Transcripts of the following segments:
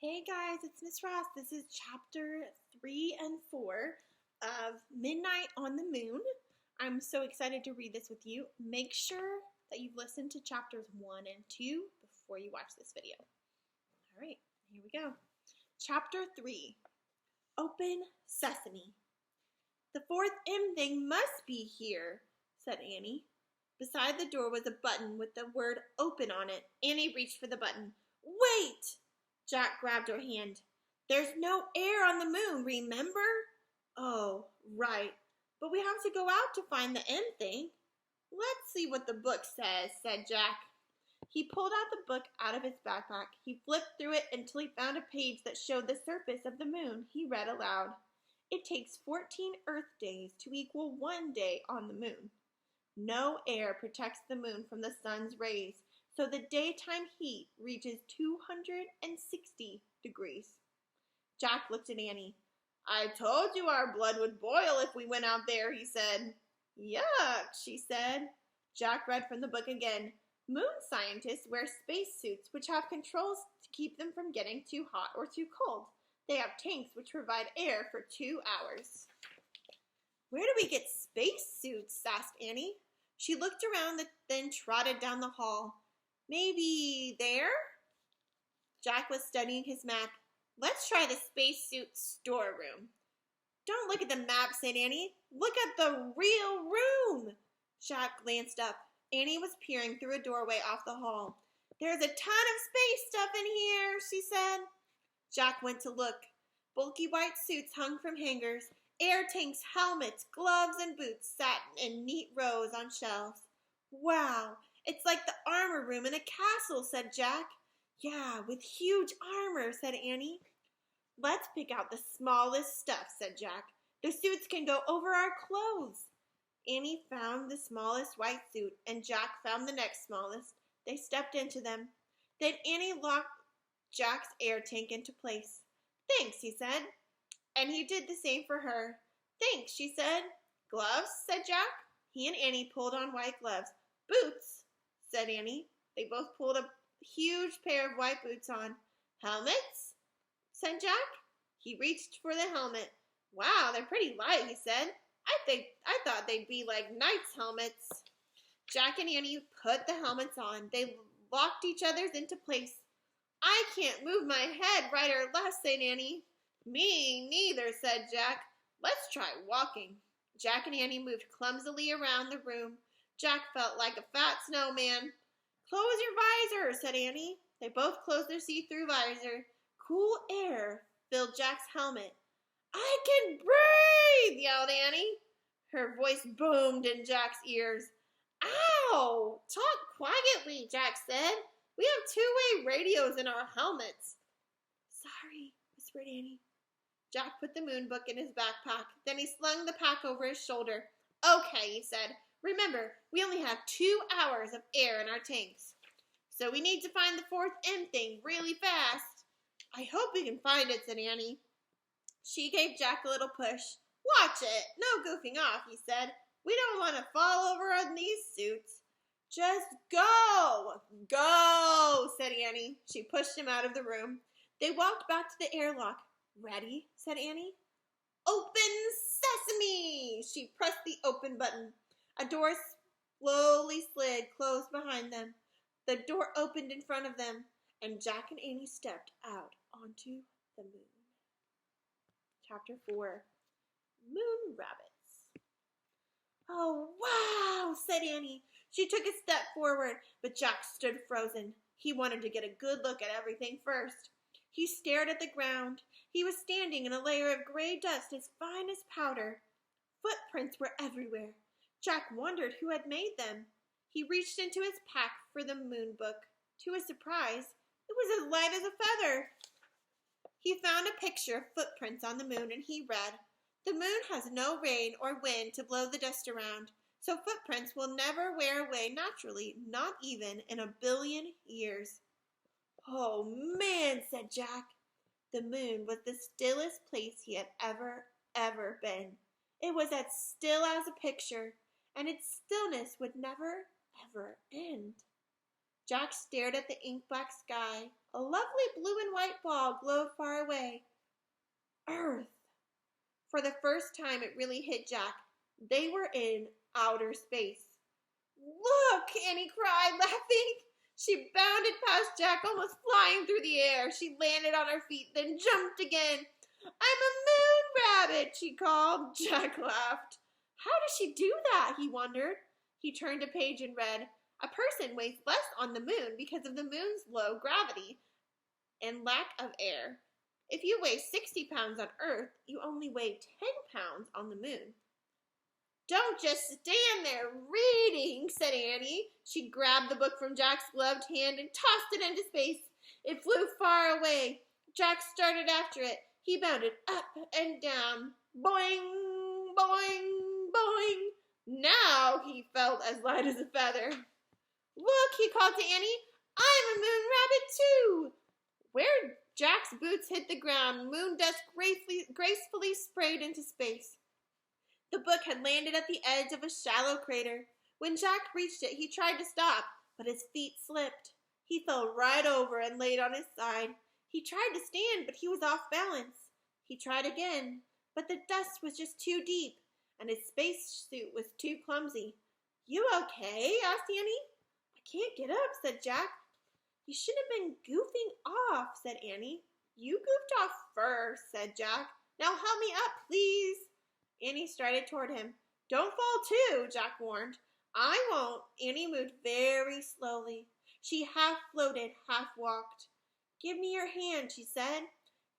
Hey guys, it's Miss Ross. This is chapter 3 and 4 of Midnight on the Moon. I'm so excited to read this with you. Make sure that you've listened to chapters 1 and 2 before you watch this video. All right, here we go. Chapter 3, Open Sesame. The fourth M thing must be here, said Annie. Beside the door was a button with the word open on it. Annie reached for the button. Wait! Jack grabbed her hand. There's no air on the moon, remember? Oh, right. But we have to go out to find the M thing. Let's see what the book says, said Jack. He pulled out the book out of his backpack. He flipped through it until he found a page that showed the surface of the moon. He read aloud. It takes 14 Earth days to equal 1 day on the moon. No air protects the moon from the sun's rays, so the daytime heat reaches 260 degrees. Jack looked at Annie. I told you our blood would boil if we went out there, he said. Yuck, she said. Jack read from the book again. Moon scientists wear spacesuits which have controls to keep them from getting too hot or too cold. They have tanks which provide air for 2 hours. Where do we get spacesuits? Asked Annie. She looked around, then trotted down the hall. Maybe there? Jack was studying his map. Let's try the spacesuit storeroom. Don't look at the map, said Annie. Look at the real room. Jack glanced up. Annie was peering through a doorway off the hall. There's a ton of space stuff in here, she said. Jack went to look. Bulky white suits hung from hangers. Air tanks, helmets, gloves, and boots sat in neat rows on shelves. Wow, it's like the armor room in a castle, said Jack. Yeah, with huge armor, said Annie. Let's pick out the smallest stuff, said Jack. The suits can go over our clothes. Annie found the smallest white suit, and Jack found the next smallest. They stepped into them. Then Annie locked Jack's air tank into place. Thanks, he said. And he did the same for her. Thanks, she said. Gloves, said Jack. He and Annie pulled on white gloves. Boots, said Annie. They both pulled a huge pair of white boots on. Helmets, said Jack. He reached for the helmet. Wow, they're pretty light, he said. I thought they'd be like knights' helmets. Jack and Annie put the helmets on. They locked each other's into place. I can't move my head right or left, said Annie. Me neither, said Jack. Let's try walking. Jack and Annie moved clumsily around the room. Jack felt like a fat snowman. Close your visor, said Annie. They both closed their see-through visor. Cool air filled Jack's helmet. I can breathe, yelled Annie. Her voice boomed in Jack's ears. Ow! Talk quietly, Jack said. We have two-way radios in our helmets. Sorry, whispered Annie. Jack put the moon book in his backpack. Then he slung the pack over his shoulder. Okay, he said. Remember, we only have 2 hours of air in our tanks. So we need to find the fourth M thing really fast. I hope we can find it, said Annie. She gave Jack a little push. Watch it. No goofing off, he said. We don't want to fall over on these suits. Just go. Go, said Annie. She pushed him out of the room. They walked back to the airlock. Ready, said Annie. Open Sesame! She pressed the open button. A door slowly slid closed behind them. The door opened in front of them, and Jack and Annie stepped out onto the moon. Chapter 4, Moon Rabbits. Oh, wow, said Annie. She took a step forward, but Jack stood frozen. He wanted to get a good look at everything first. He stared at the ground. He was standing in a layer of gray dust as fine as powder. Footprints were everywhere. Jack wondered who had made them. He reached into his pack for the moon book. To his surprise, it was as light as a feather. He found a picture of footprints on the moon, and he read, The moon has no rain or wind to blow the dust around, so footprints will never wear away naturally, not even in 1 billion years. Oh, man, said Jack. The moon was the stillest place he had ever been. It was as still as a picture, and its stillness would never, ever end. Jack stared at the ink-black sky. A lovely blue and white ball glowed far away. Earth! For the first time, it really hit Jack. They were in outer space. Look! Annie cried, laughing. She bounded past Jack, almost flying through the air. She landed on her feet, then jumped again. I'm a moon rabbit, she called. Jack laughed. How does she do that? He wondered. He turned a page and read, a person weighs less on the moon because of the moon's low gravity and lack of air. If you weigh 60 pounds on Earth, you only weigh 10 pounds on the moon. Don't just stand there reading, said Annie. She grabbed the book from Jack's gloved hand and tossed it into space. It flew far away. Jack started after it. He bounded up and down. Boing, boing, boing. Now he felt as light as a feather. Look, he called to Annie. I'm a moon rabbit too. Where Jack's boots hit the ground, moon dust gracefully sprayed into space. The book had landed at the edge of a shallow crater. When Jack reached it, he tried to stop, but his feet slipped. He fell right over and laid on his side. He tried to stand, but he was off balance. He tried again, but the dust was just too deep, and his spacesuit was too clumsy. You okay? Asked Annie. I can't get up, said Jack. You should have been goofing off, said Annie. You goofed off first, said Jack. Now help me up, please. Annie strided toward him. Don't fall too, Jack warned. I won't. Annie moved very slowly. She half floated, half walked. Give me your hand, she said.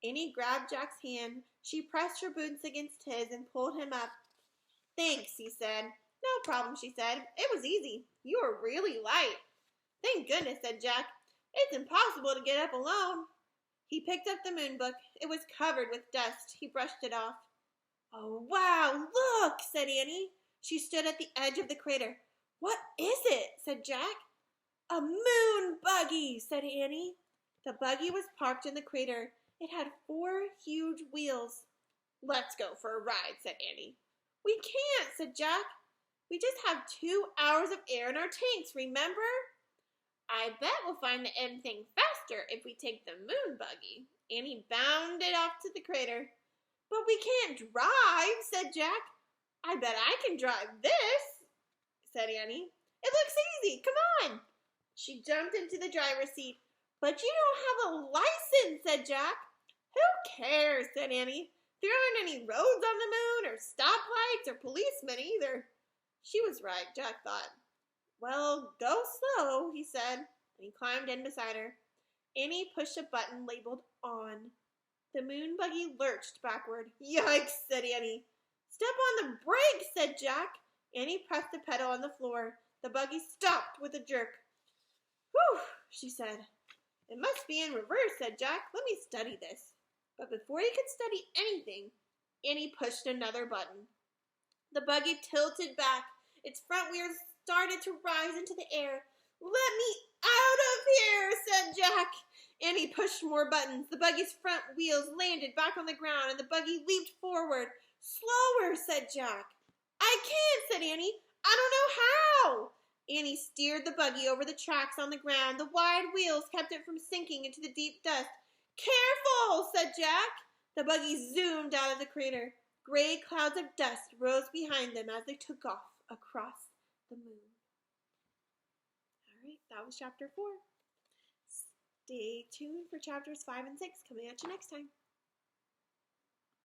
Annie grabbed Jack's hand. She pressed her boots against his and pulled him up. Thanks, he said. No problem, she said. It was easy. You were really light. Thank goodness, said Jack. It's impossible to get up alone. He picked up the moon book. It was covered with dust. He brushed it off. Oh, wow, look, said Annie. She stood at the edge of the crater. What is it? Said Jack. A moon buggy, said Annie. The buggy was parked in the crater. It had 4 huge wheels. Let's go for a ride, said Annie. We can't, said Jack. We just have 2 hours of air in our tanks, remember? I bet we'll find the end thing faster if we take the moon buggy. Annie bounded off to the crater. But we can't drive, said Jack. I bet I can drive this, said Annie. It looks easy. Come on. She jumped into the driver's seat. But you don't have a license, said Jack. Who cares, said Annie. There aren't any roads on the moon or stoplights or policemen either. She was right, Jack thought. Well, go slow, he said, and he climbed in beside her. Annie pushed a button labeled on. The moon buggy lurched backward. Yikes, said Annie. Step on the brake, said Jack. Annie pressed the pedal on the floor. The buggy stopped with a jerk. Whew, she said. It must be in reverse, said Jack. Let me study this. But before he could study anything, Annie pushed another button. The buggy tilted back. Its front wheels started to rise into the air. Let me out of here, said Jack. Annie pushed more buttons. The buggy's front wheels landed back on the ground, and the buggy leaped forward. Slower, said Jack. I can't, said Annie. I don't know how. Annie steered the buggy over the tracks on the ground. The wide wheels kept it from sinking into the deep dust. Careful, said Jack. The buggy zoomed out of the crater. Gray clouds of dust rose behind them as they took off across the moon. All right, that was chapter 4. Stay tuned for chapters 5 and 6 coming at you next time.